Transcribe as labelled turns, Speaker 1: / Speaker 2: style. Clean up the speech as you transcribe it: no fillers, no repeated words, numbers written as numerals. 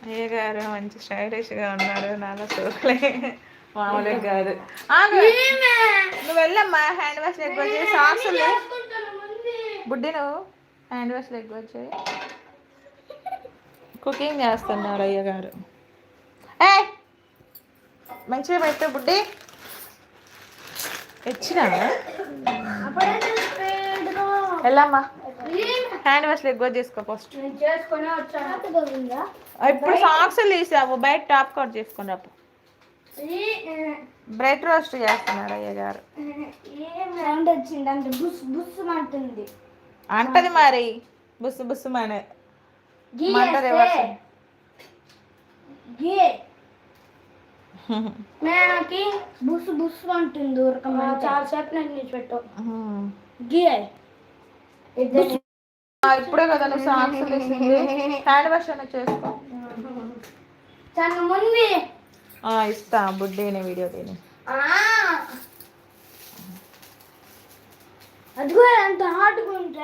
Speaker 1: అయ్య గారు మంచి స్టైలిష్గా ఉన్నారు, నాలో సోకులే మామూలుగా కాదు. నువ్వు వెళ్ళమ్మా, హ్యాండ్ వాష్ ఎక్కువ వచ్చాయి, సాక్సులు బుడ్డి, నువ్వు హ్యాండ్ వాష్లు ఎక్కువ వచ్చాయి. కుకింగ్ చేస్తున్నారు అయ్య గారు. ఏ మంచిగా పెట్టు బుడ్డి, ఇచ్చినా వెళ్ళమ్మా, హ్యాండ్ వాష్లు ఎక్కువ చేసుకో ఫస్ట్. ఇప్పుడు సాక్సులు తీసావు, బయట టాప్ కట్ చేసుకుని రాపు. బ్రెడ్ రోస్ట్ చేస్తున్నారు అయ్య గారు. అంటది మరి బుస్సు బుస్సు మనే మంటది ఎవరు.
Speaker 2: బుస్సు బుస్సు అంటుంది, చాలా సేపు నేను పెట్టు.
Speaker 1: ఇప్పుడే కదా నువ్వు సాక్సులు హ్యాండ్ వాష్ అనేది చేసుకో. ఇస్తా బుడ్డీని వీడియో తిని.
Speaker 2: అదిగో ఎంత హార్డ్గా ఉంటే